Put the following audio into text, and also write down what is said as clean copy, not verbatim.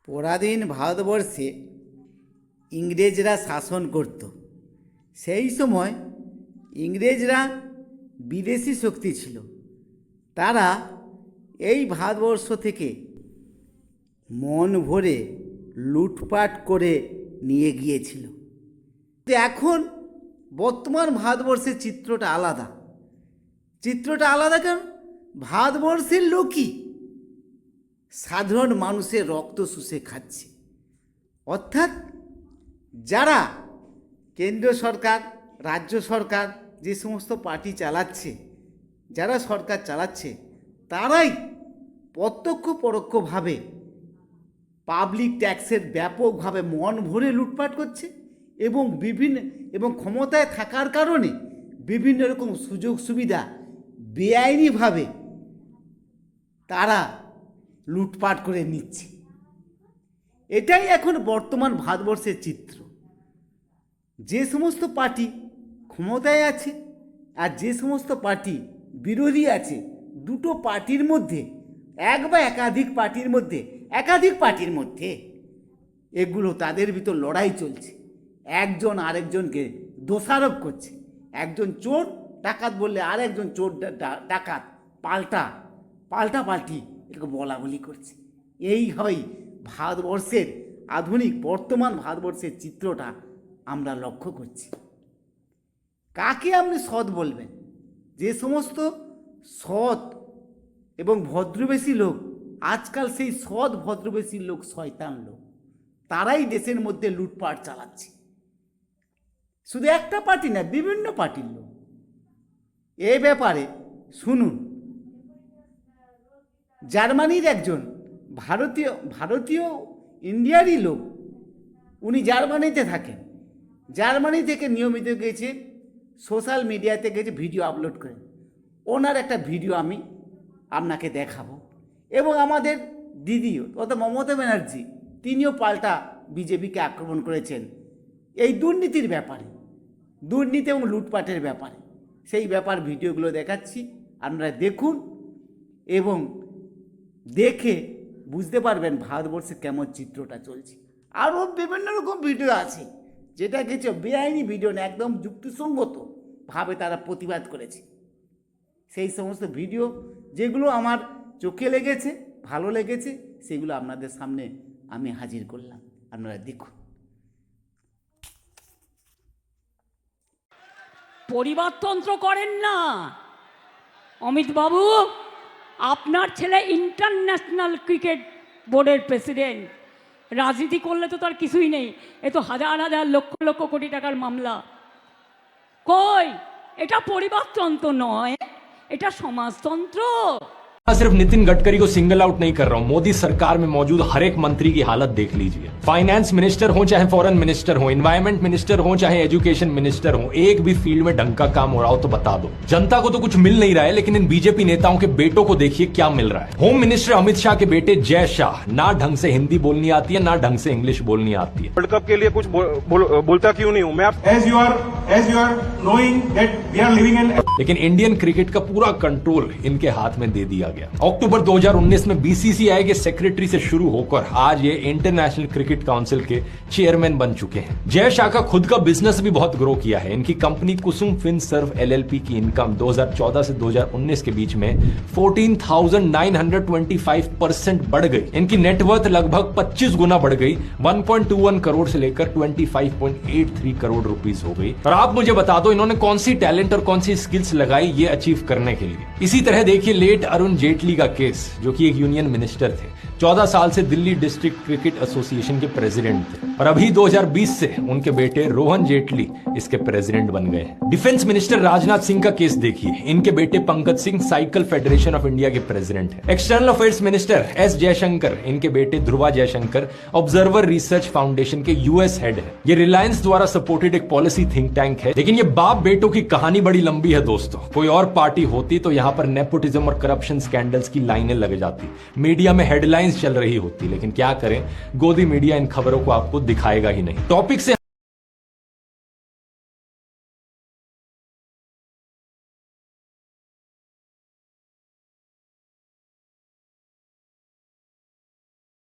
পরাধীন ভারতবর্ষে ইংরেজরা শাসন করত। সেই সময় ইংরেজরা বিদেশি শক্তি ছিল। তারা এই ভারতবর্ষ থেকে মন ভরে লুটপাট করে নিয়ে গিয়েছিল। তো এখন বর্তমান ভারতবর্ষের চিত্রটা আলাদা। চিত্রটা আলাদা কেন? ভারতবর্ষের লোকই সাধারণ মানুষের রক্ত শুষে খাচ্ছে। অর্থাৎ যারা কেন্দ্র সরকার, রাজ্য সরকার, যে সমস্ত পার্টি চালাচ্ছে, যারা সরকার চালাচ্ছে, তারাই প্রত্যক্ষ পরোক্ষভাবে পাবলিক ট্যাক্সের ব্যাপকভাবে মন ভরে লুটপাট করছে এবং ক্ষমতায় থাকার কারণে বিভিন্ন রকম সুযোগ সুবিধা বেআইনিভাবে তারা লুটপাট করে নিচ্ছে। এটাই এখন বর্তমান ভারতবর্ষের চিত্র। যে সমস্ত পার্টি ক্ষমতায় আছে আর যে সমস্ত পার্টি বিরোধী আছে, দুটো পার্টির মধ্যে, এক বা একাধিক পার্টির মধ্যে এগুলো তাদের ভিতর লড়াই চলছে। একজন আরেকজনকে দোষারোপ করছে। একজন চোর ডাকাত বললে আর একজন চোর ডাকাত পাল্টি এটাকে বলা বলি করছে। এই হয় ভারতবর্ষের আধুনিক বর্তমান ভারতবর্ষের চিত্রটা আমরা লক্ষ্য করছি। কাকে আপনি সৎ বলবেন? যে সমস্ত সৎ এবং ভদ্রবেশী লোক, আজকাল সেই সৎ ভদ্রবেশী লোক শয়তান লোক, তারাই দেশের মধ্যে লুটপাট চালাচ্ছে। শুধু একটা পার্টি না, বিভিন্ন পার্টির লোক। এ ব্যাপারে শুনুন, জার্মানির একজন ভারতীয় ইন্ডিয়ারই লোক, উনি জার্মানিতে থাকেন। জার্মানি থেকে নিয়মিত গেছে, সোশ্যাল মিডিয়াতে গেছে ভিডিও আপলোড করে। ওনার একটা ভিডিও আমি আপনাকে দেখাবো। এবং আমাদের দিদিও অর্থাৎ মমতা ব্যানার্জি, তিনিও পাল্টা বিজেপিকে আক্রমণ করেছেন এই দুর্নীতির ব্যাপারে, দুর্নীতি এবং লুটপাটের ব্যাপারে। সেই ভিডিওগুলো দেখাচ্ছি, আপনারা দেখুন এবং দেখে বুঝতে পারবেন ভারতবর্ষে কেমন চিত্রটা চলছে। আরও বিভিন্ন রকম ভিডিও আছে যেটা কিছু বেআইনি ভিডিও না, একদম যুক্তিসঙ্গতভাবে তারা প্রতিবাদ করেছে। সেই সমস্ত ভিডিও যেগুলো আমার চোখে লেগেছে, ভালো লেগেছে, সেগুলো আপনাদের সামনে আমি হাজির করলাম। আপনারা দেখুন। পরিবারতন্ত্র করেন না অমিত বাবু। আপনার ছেলে ইন্টারন্যাশনাল ক্রিকেট বোর্ডের প্রেসিডেন্ট। রাজনীতি করলে তো তার কিছুই নেই। এ তো হাজার হাজার লক্ষ লক্ষ কোটি টাকার মামলা। কই, এটা পরিবারতন্ত্র নয়, এটা সমাজতন্ত্র। सिर्फ नितिन गडकरी को सिंगल आउट नहीं कर रहा हूं, मोदी सरकार में मौजूद हर एक मंत्री की हालत देख लीजिए। फाइनेंस मिनिस्टर हो चाहे फॉरेन मिनिस्टर हो, एनवायरमेंट मिनिस्टर हो चाहे एजुकेशन मिनिस्टर हो, एक भी फील्ड में ढंग का काम हो रहा हो तो बता दो। जनता को तो कुछ मिल नहीं रहा है, लेकिन इन बीजेपी नेताओं के बेटों को देखिए क्या मिल रहा है। होम मिनिस्टर अमित शाह के बेटे जय शाह, ना ढंग से हिंदी बोलनी आती है, ना ढंग से इंग्लिश बोलनी आती है। वर्ल्ड कप के लिए कुछ बोलता क्यों नहीं हूँ मैं? As you are knowing that we are living in, लेकिन इंडियन क्रिकेट का पूरा कंट्रोल इनके हाथ में दे दिया गया। अक्टूबर 2019 में बीसीसीआई के सेक्रेटरी से शुरू होकर आज ये इंटरनेशनल क्रिकेट काउंसिल के चेयरमैन बन चुके हैं। जय शाह का खुद का बिजनेस भी बहुत ग्रो किया है। इनकी कंपनी कुसुम फिन सर्व एलएलपी की इनकम 2014 से 2019 के बीच में 14,925% बढ़ गई। इनकी नेटवर्थ लगभग 25 गुना बढ़ गई, 1.21 करोड़ से लेकर 25.83 करोड़ रुपीस हो गई। और आप मुझे बता दो इन्होंने कौन सी टैलेंट और कौन सी स्किल्स लगाई ये अचीव करने के लिए। इसी तरह देखिए लेट अरुण जेटली का केस, जो कि एक यूनियन मिनिस्टर थे, 14 साल से दिल्ली डिस्ट्रिक्ट क्रिकेट एसोसिएशन के प्रेसिडेंट थे, और अभी 2020 से उनके बेटे रोहन जेटली इसके प्रेसिडेंट बन गए। डिफेंस मिनिस्टर राजनाथ सिंह का केस देखिए, इनके बेटे Pankaj Singh cycle federation of India के प्रेसिडेंट है। External affairs minister S Jaishankar, इनके बेटे Dhruva Jaishankar observer research foundation के यूएस हेड है। ये रिलायंस द्वारा सपोर्टेड एक पॉलिसी थिंक टैंक है। लेकिन ये बाप बेटों की कहानी बड़ी लंबी है दोस्तों। कोई और पार्टी होती तो यहाँ पर नेपोटिज्म और करप्शन स्कैंडल्स की लाइनें लग जाती, मीडिया में हेडलाइंस चल रही होती, लेकिन क्या करें, गोदी मीडिया इन खबरों को आपको दिखाएगा ही नहीं। टॉपिक से